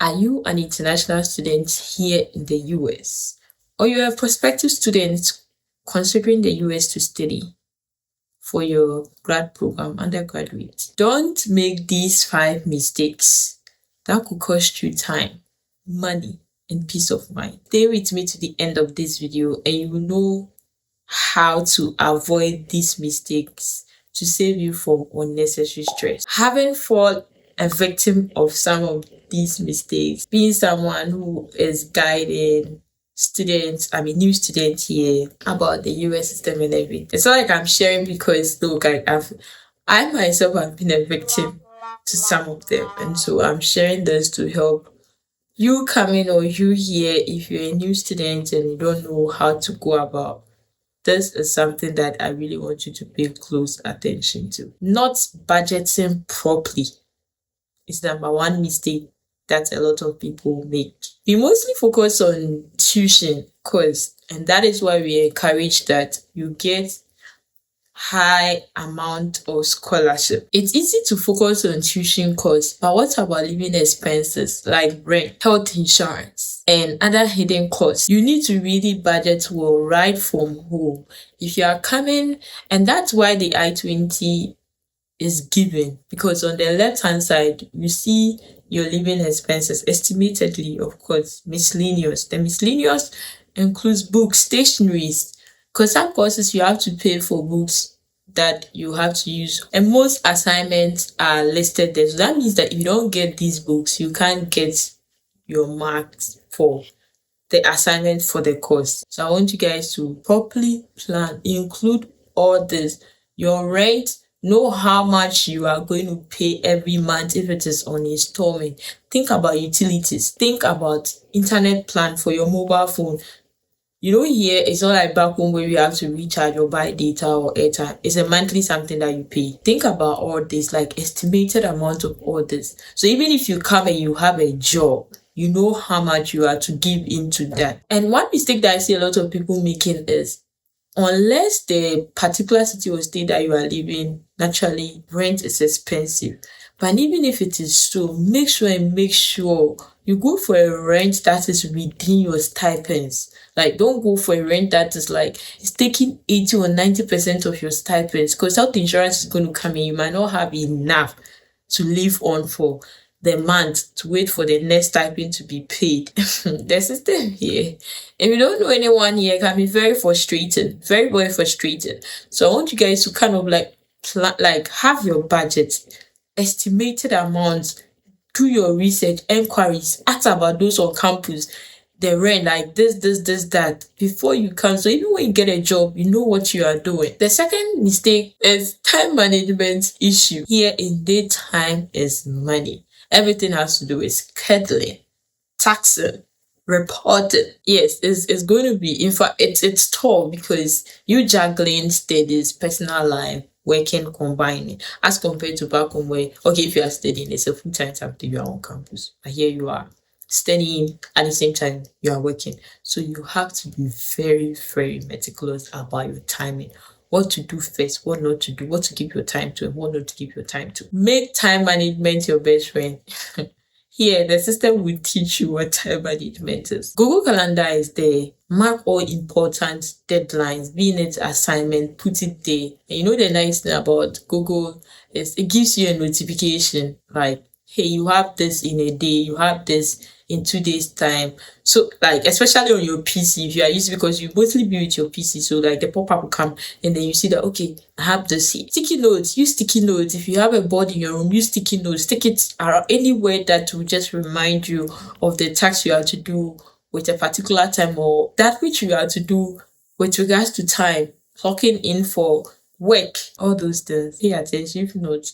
Are you an international student here in the US? Or you're a prospective student considering the US to study for your grad program, undergraduate? Don't make these 5 mistakes that could cost you time, money, and peace of mind. Stay with me to the end of this video and you will know how to avoid these mistakes to save you from unnecessary stress. Having fallen a victim of some of these mistakes, being someone who is guiding students, new students here about the US system and everything. It's not like I'm sharing because look, I myself have been a victim to some of them, and so I'm sharing this to help you coming or you here if you're a new student and you don't know how to go about. This is something that I really want you to pay close attention to. Not budgeting properly is number one mistake that a lot of people make. We mostly focus on tuition cost, and that is why we encourage that you get high amount of scholarship. It's easy to focus on tuition costs, but what about living expenses like rent, health insurance, and other hidden costs? You need to really budget well right from home. If you are coming, and that's why the I-20 is given, because on the left hand side you see your living expenses estimatedly, of course, miscellaneous. The miscellaneous includes books, stationeries, because some courses you have to pay for books that you have to use, and most assignments are listed there. So that means that if you don't get these books, you can't get your marks for the assignment for the course. So I want you guys to properly plan, include all this, your rent. Know how much you are going to pay every month if it is on installment. Think about utilities. Think about internet plan for your mobile phone. Here it's not like back home where you have to recharge or buy data or airtime. It's a monthly something that you pay. Think about all this, like estimated amount of all this. So even if you come and you have a job, you know how much you are to give into that. And one mistake that I see a lot of people making is, unless the particular city or state that you are living, naturally rent is expensive. But even if it is so, make sure you go for a rent that is within your stipends. Like, don't go for a rent that is like, it's taking 80 or 90% of your stipends, because health insurance is going to come in. You might not have enough to live on for the month to wait for the next stipend to be paid. The system here, if you don't know anyone here, can be very frustrating, very, very frustrating. So I want you guys to kind of have your budget, estimated amounts, do your research, inquiries, ask about those on campus, the rent, like this, that, before you come. So even when you get a job, you know what you are doing. The second mistake is time management issue. Here in daytime is money. Everything has to do with scheduling, taxing, reporting. Yes, it's going to be, in fact, it's tough because you juggling studies, personal life, working, combining, as compared to back home where, okay, if you are studying, it's a full-time something, you are on campus. But here you are studying at the same time you are working. So you have to be very, very meticulous about your timing. What to do first, what not to do, what to give your time to, and what not to give your time to. Make time management your best friend. Here, the system will teach you what time management is. Google Calendar is there. Mark all important deadlines, being it assignment, put it there. And the nice thing about Google is it gives you a notification like, hey, you have this in a day, you have this in 2 days time. So especially on your PC, if you are used, because you mostly be with your PC, so the pop-up will come and then you see that, okay, I have this here. Sticky notes, use sticky notes. If you have a board in your room, use sticky notes. Stick it around anywhere that will just remind you of the task you have to do with a particular time, or that which you have to do with regards to time, clocking in for work, all those things. Pay attention. If not,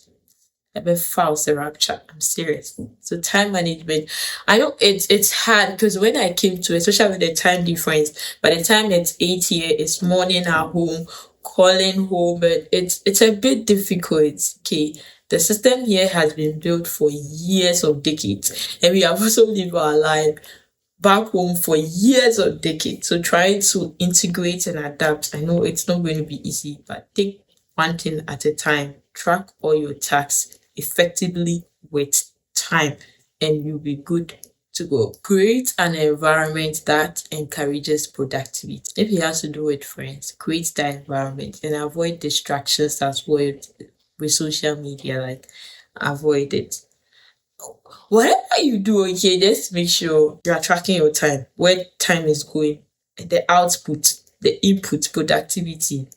files a rapture. I'm serious. So time management, I know it's hard, because when I came to, especially with the time difference, by the time it's 8 here, it's morning at home, calling home, but it's a bit difficult. Okay, the system here has been built for years of decades, and we have also lived our life back home for years or decades. So trying to integrate and adapt, I know it's not going to be easy, but take one thing at a time. Track all your tasks effectively with time, and you'll be good to go. Create an environment that encourages productivity. If it has to do with friends, create that environment and avoid distractions as well with social media. Like, avoid it. Whatever you do, okay, just make sure you are tracking your time, where time is going, the output, the input, productivity.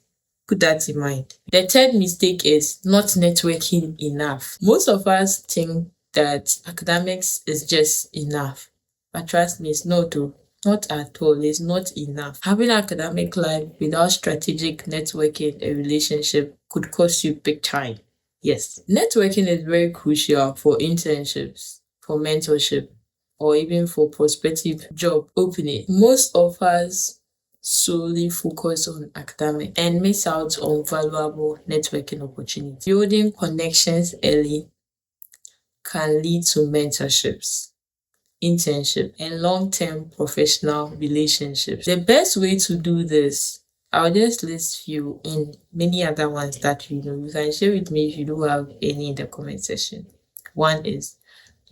Put that in mind. The third mistake is not networking enough. Most of us think that academics is just enough. But trust me, it's not though. Not at all. It's not enough. Having an academic life without strategic networking and relationship could cost you big time. Yes. Networking is very crucial for internships, for mentorship, or even for prospective job opening. Most of us solely focus on academic and miss out on valuable networking opportunities. Building connections early can lead to mentorships, internship, and long-term professional relationships. The best way to do this, I'll just list few and many other ones that you know. You can share with me if you do have any in the comment section. One is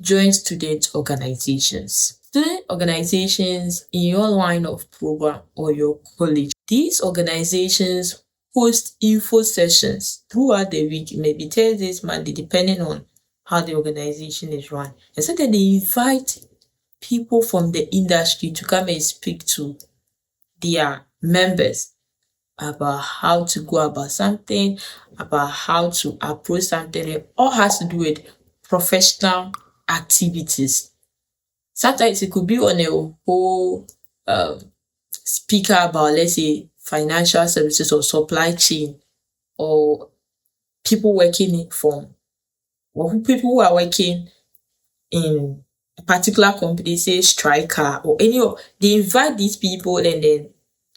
join student organizations. Student organizations in your line of program or your college. These organizations host info sessions throughout the week, maybe Thursdays, Monday, depending on how the organization is run. And so then they invite people from the industry to come and speak to their members about how to go about something, about how to approach something. It all has to do with professional activities. Sometimes it could be on a whole speaker about, let's say, financial services or supply chain, or people working from, or people who are working in a particular company, say Striker or any of, they invite these people and then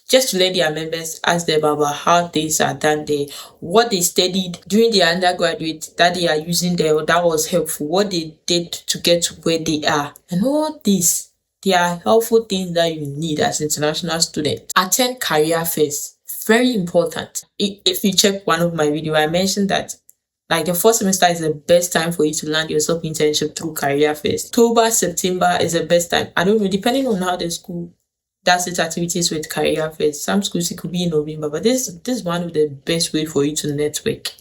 just to let their members ask them about how things are done there, what they studied during their undergraduate that they are using there, that was helpful, what they did to get to where they are. And all these, they are helpful things that you need as international student. Attend career fairs. Very important. If you check one of my video, I mentioned that like the first semester is the best time for you to land yourself internship through career fairs. October, September is the best time. I don't know, depending on how the school does its activities with career fairs. Some schools it could be in November, but this is one of the best way for you to network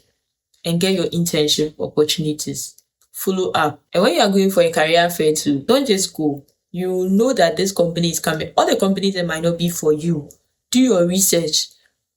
and get your internship opportunities. Follow up. And when you are going for a career fair too, don't just go. You know that this company is coming. All the companies that might not be for you. Do your research.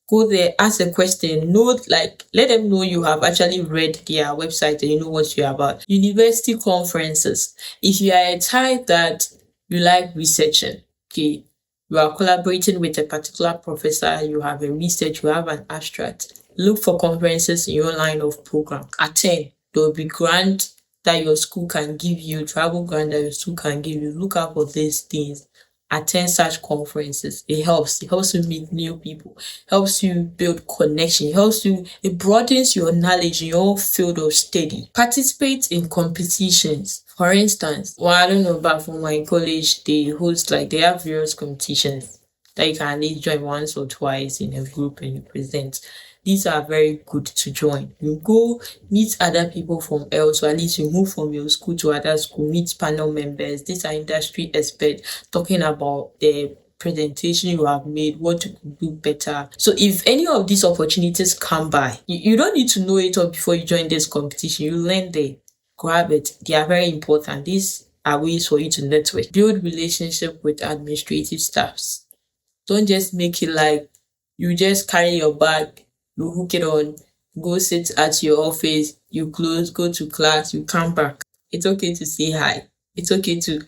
Go there, ask a question, let them know you have actually read their website and you know what you're about. University conferences. If you are a type that you like researching, okay, you are collaborating with a particular professor, you have a research, you have an abstract, look for conferences in your line of program. Attend. There will be grant that your school can give you, travel grant that your school can give you. Look out for these things. Attend such conferences. It helps you meet new people, helps you build connection, it broadens your knowledge in your field of study. Participate in competitions. For instance, I don't know, but for my college, they have various competitions that you can at least join once or twice in a group and you present. These are very good to join. You go meet other people from elsewhere, at least you move from your school to other school, meet panel members. These are industry experts talking about the presentation you have made, what you could do better. So if any of these opportunities come by, you don't need to know it all before you join this competition. You learn there. Grab it. They are very important. These are ways for you to network. Build relationship with administrative staffs. Don't just make it like you just carry your bag, you hook it on, go sit at your office, you close, go to class, you come back. It's okay to say hi. It's okay to,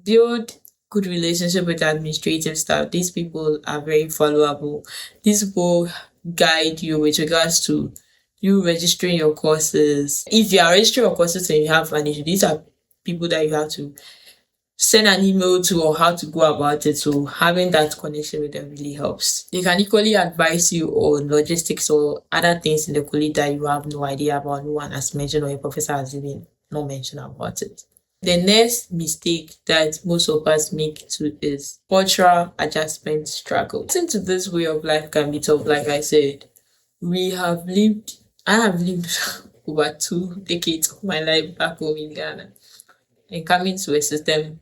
build good relationship with administrative staff. These people are very valuable. These people guide you with regards to you registering your courses. If you are registering your courses and you have an issue, these are people that you have to send an email to or how to go about it. So having that connection with them really helps. They can equally advise you on logistics or other things in the college that you have no idea about, no one has mentioned or a professor has even not mentioned about it. The next mistake that most of us make too is cultural adjustment struggle. Listening to this way of life can be tough. Like I said, I have lived over 2 decades of my life back home in Ghana. and coming to a system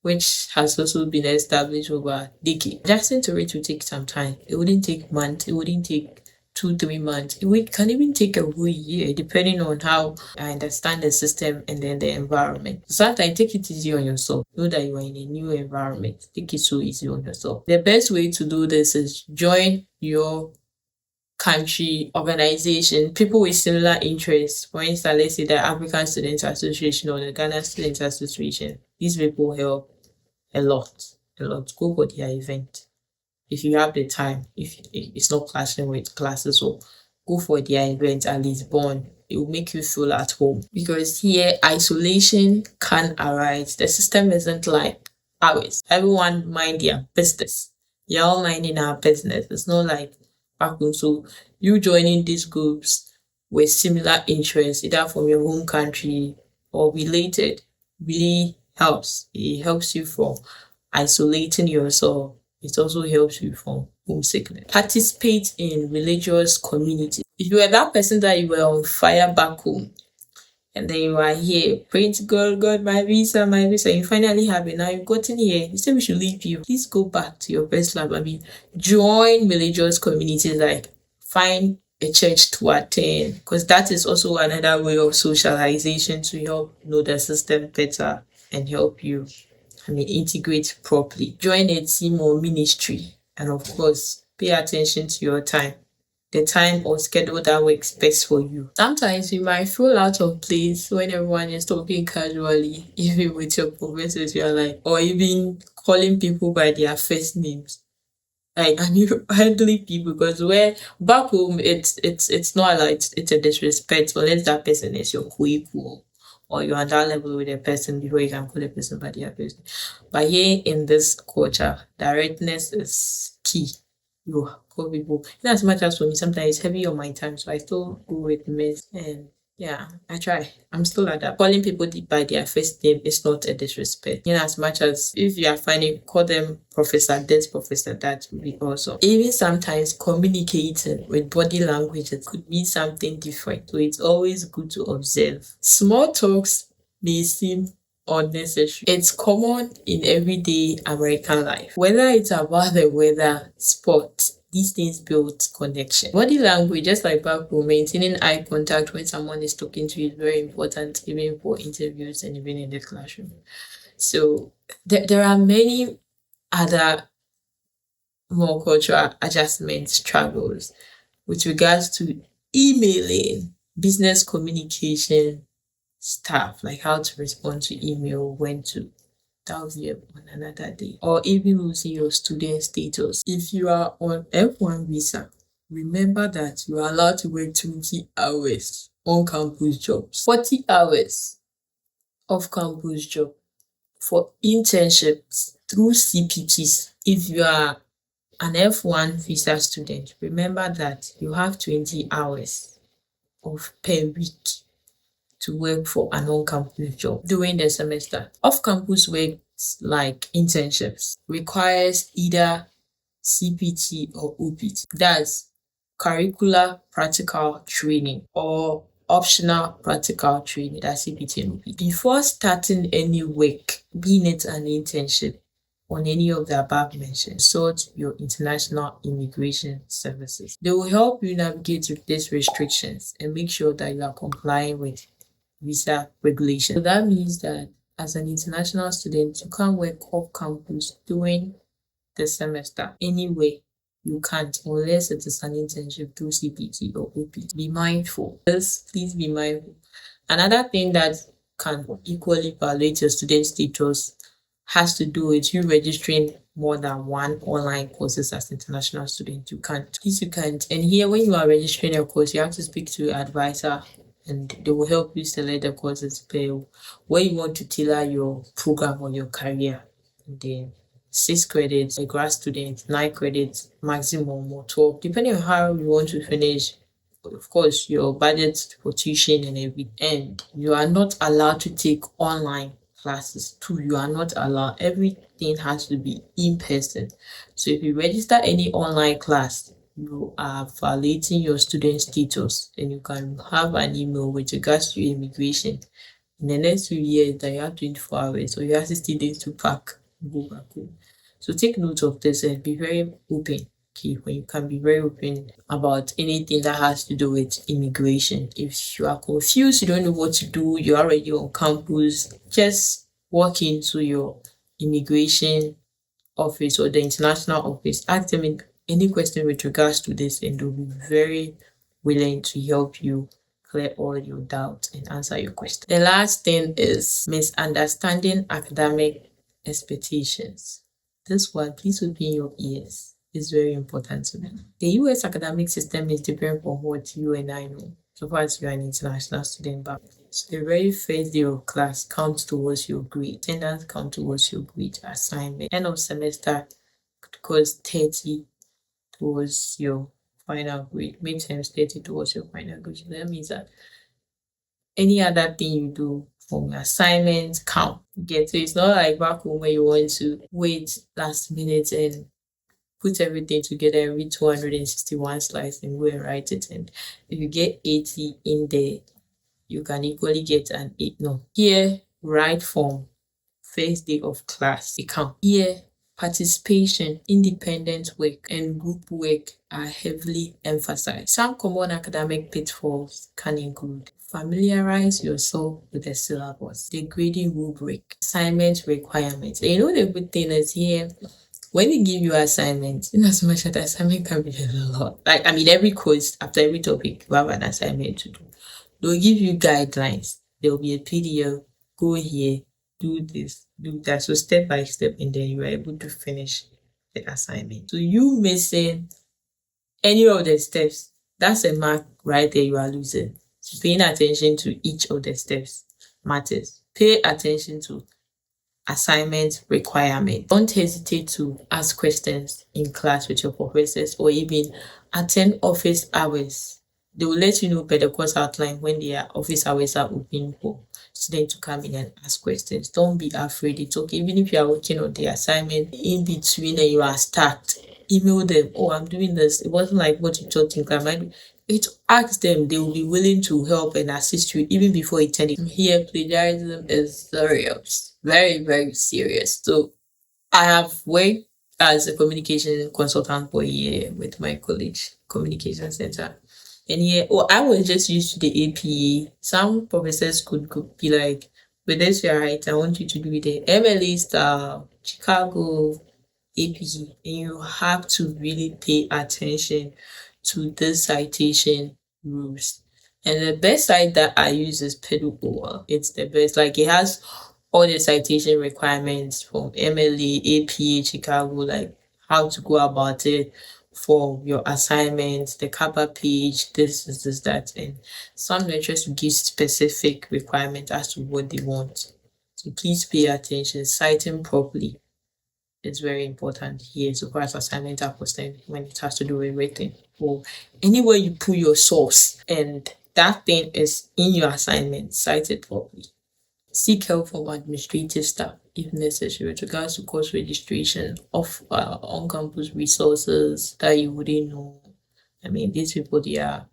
which has also been established over decades. Adjusting to it will take some time. It wouldn't take months. It wouldn't take 2-3 months. It can even take a whole year, depending on how I understand the system and then the environment. Sometimes take it easy on yourself. Know that you are in a new environment. Take it so easy on yourself. The best way to do this is join your country organization, people with similar interests. For instance, let's say the African Students Association or the Ghana Students Association. These people help a lot. Go for their event if you have the time. If it's not clashing with classes, so go for their event at Lisbon. It will make you feel at home, because here isolation can arise. The system isn't like ours. Everyone mind their business. You're all minding our business. It's not like back home. So you joining these groups with similar interests, either from your home country or related, really helps. It helps you from isolating yourself. It also helps you from homesickness. Participate in religious communities. If you were that person that you were on fire back home, and then you are here praying to God, my visa, you finally have it. Now you've gotten here. You say we should leave you. Please go back to your first love. Join religious communities, like find a church to attend, because that is also another way of socialization to help know the system better and help you integrate properly. Join a team or ministry, and of course, pay attention to your time. The time or schedule that works best for you. Sometimes you might feel out of place when everyone is talking casually, even with your professors, you are like, or even calling people by their first names. Like, and you handling people, because where back home it's not like it's a disrespect unless that person is your co-equal or you're on that level with a person before you can call a person by their first name. But here in this culture, directness is key. You call people. In as much as for me, sometimes it's heavy on my time, so I still go with miss, and yeah, I try. I'm still at that. Calling people by their first name is not a disrespect. In as much as if you are finding, call them professor this, professor that would be awesome. Even sometimes communicating with body language, it could mean something different. So it's always good to observe. Small talks may seem unnecessary. It's common in everyday American life. Whether it's about the weather, sports, these things build connection. Body language, just like back home, maintaining eye contact when someone is talking to you is very important, even for interviews and even in the classroom. So there are many other more cultural adjustment struggles with regards to emailing, business communication, stuff like how to respond to email, when to. That will be on another day. Or even losing your student status. If you are on F1 visa, remember that you are allowed to work 20 hours on campus jobs, 40 hours off campus job for internships through CPTs. If you are an F1 visa student, remember that you have 20 hours per week to work for an on-campus job during the semester. Off-campus work like internships requires either CPT or OPT. That's curricular practical training or optional practical training, that's CPT and OPT. Before starting any work, being it an internship on any of the above mentioned, consult your international immigration services. They will help you navigate with these restrictions and make sure that you are complying with visa regulation. So that means that as an international student, you can't work off campus during the semester anyway. You can't unless it is an internship through CPT or OPT. Be mindful. Please be mindful. Another thing that can equally violate your student status has to do with you registering more than one online courses as international student. You can't. And here, when you are registering a course, you have to speak to your advisor, and they will help you select the courses where you want to tailor your program or your career. And then 6 credits, a grad student, 9 credits maximum, or 12, depending on how you want to finish. Of course, your budget for tuition and everything. And you are not allowed to take online classes too. You are not allowed. Everything has to be in person. So if you register any online class, you are violating your student status, and you can have an email with regards to immigration In the next few years that you have 24 hours or you have 60 days to pack and go back home. So take note of this and be very open. Okay, when you can be very open about anything that has to do with immigration. If you are confused, you don't know what to do, you're already on campus, just walk into your immigration office or the international office, ask them any question with regards to this, and they'll be very willing to help you clear all your doubts and answer your questions. The last thing is misunderstanding academic expectations. This one, please open your ears. It's very important to me. The US academic system is different from what you and I know. So far as you are an international student, but the very first day of class counts towards your grade. Attendance counts towards your grade. Assignment. End of semester costs 30 towards your final grade. Midterms 30 towards your final grade. So that means that any other thing you do from your assignments count. So it's not like back home where you want to wait last minute and put everything together and read 261 slides and go and write it. And if you get 80 in there, you can equally get an 8. No. Here, right from first day of class, it count. Here, participation, independent work, and group work are heavily emphasized. Some common academic pitfalls can include familiarize yourself with the syllabus, the grading rubric, assignment requirements. And you know the good thing is here, when they give you assignments, in as much as the assignment can be a lot. Every course, after every topic, you have an assignment to do. They'll give you guidelines. There will be a PDF. Go here, do this, do that. So step by step, and then you are able to finish the assignment. So you missing any of the steps, that's a mark right there you are losing. So paying attention to each of the steps matters. Pay attention to assignment requirement. Don't hesitate to ask questions in class with your professors or even attend office hours. They will let you know per the course outline when their office hours are open for students to come in and ask questions. Don't be afraid. It's okay. Even if you are working on the assignment in between and you are stuck, email them. Oh, I'm doing this. It wasn't like what you taught in class. Ask them. They will be willing to help and assist you even before attending. Here, plagiarism is serious. Very, very serious. So I have worked as a communication consultant for a year with my college communication center. And I was just used to the APA. Some professors could be like, with this you're right, I want you to do the MLA style, Chicago, APA. And you have to really pay attention to this citation rules. And the best site that I use is Pedopoa. It's the best. It has all the citation requirements from MLA, APA, Chicago, how to go about it for your assignments, the cover page, this, that. And some lecturers will give specific requirements as to what they want. So please pay attention. Citing properly is very important here. So far as assignments are concerned, when it has to do with writing or anywhere you put your source and that thing is in your assignment, cite it properly. Seek help from administrative staff if necessary with regards to course registration of on-campus resources that you wouldn't know. These people, they are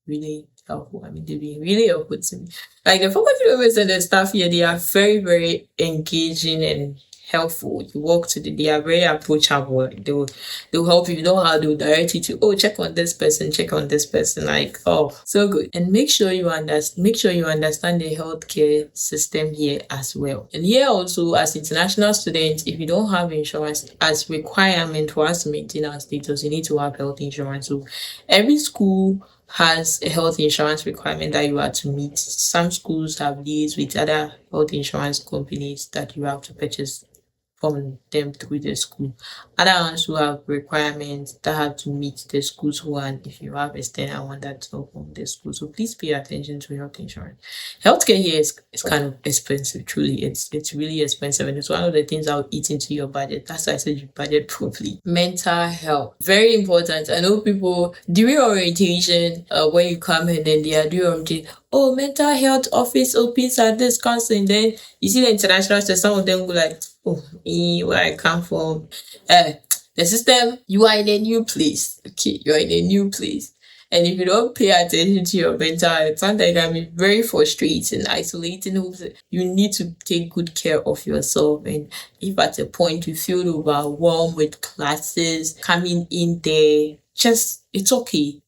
really helpful. They've been really helpful to me. The faculty members and the staff here, they are very, very engaging and helpful. You walk to they are very approachable. They'll help you. You know how they'll direct you to check on this person, so good. And make sure you understand the healthcare system here as well. And here also, as international students, if you don't have insurance as requirement for us to maintain our status, you need to have health insurance. So every school has a health insurance requirement that you are to meet. Some schools have these with other health insurance companies that you have to purchase from them through the school. Other ones who have requirements that have to meet the school's one. If you have external one, that's not from the school. So please pay attention to health insurance. Healthcare here is kind of expensive, truly. It's really expensive, and it's one of the things that will eat into your budget. That's why I said you budget properly. Mental health, very important. I know people during orientation, when you come in and they are doing orientation, mental health office opens at this counseling. Then you see the international students, some of them go like, where I come from, the system, you are in a new place. Okay, you are in a new place. And if you don't pay attention to your mental health, sometimes it can be very frustrating, isolating. You need to take good care of yourself. And if at a point you feel overwhelmed with classes coming in there, just, it's okay.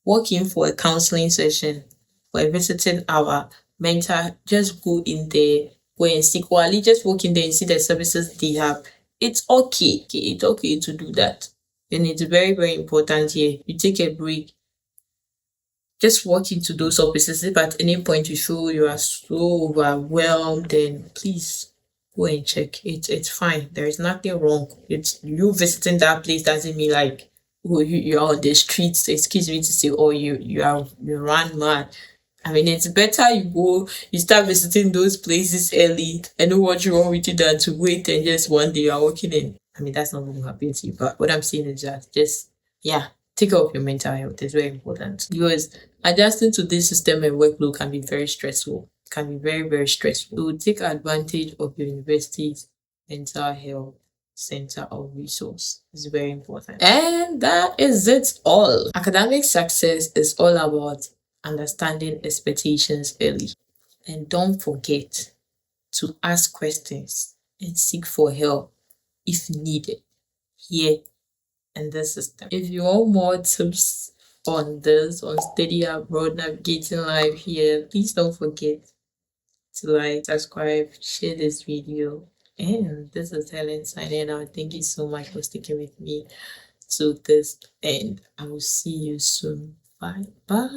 Walk in for a counseling session, for a visiting hour, mental, just go in there, go and seek, or at least just walk in there and see the services they have. It's okay. It's okay to do that. And it's very, very important here. You take a break, just walk into those offices. If at any point you feel you are so overwhelmed, then please go and check. It's fine. There is nothing wrong. It's you visiting that place doesn't mean like, oh, you're on the streets, excuse me to say, oh, you run mad. I mean, it's better you start visiting those places early and know what you want with you than to wait and just one day you're walking in. I mean, that's not going to happen to you. But what I'm saying is just, yeah, take care of your mental health. It's very important because adjusting to this system and workload can be very stressful. Can be very, very stressful. So take advantage of your university's mental health center of resource. It's very important. And that is it all. Academic success is all about understanding expectations early. And don't forget to ask questions and seek for help if needed here in this system. If you want more tips on this, on study abroad, navigating life here, please don't forget to like, subscribe, share this video. And this is Helen signing out. Thank you so much for sticking with me to this end. I will see you soon. Bye. Bye.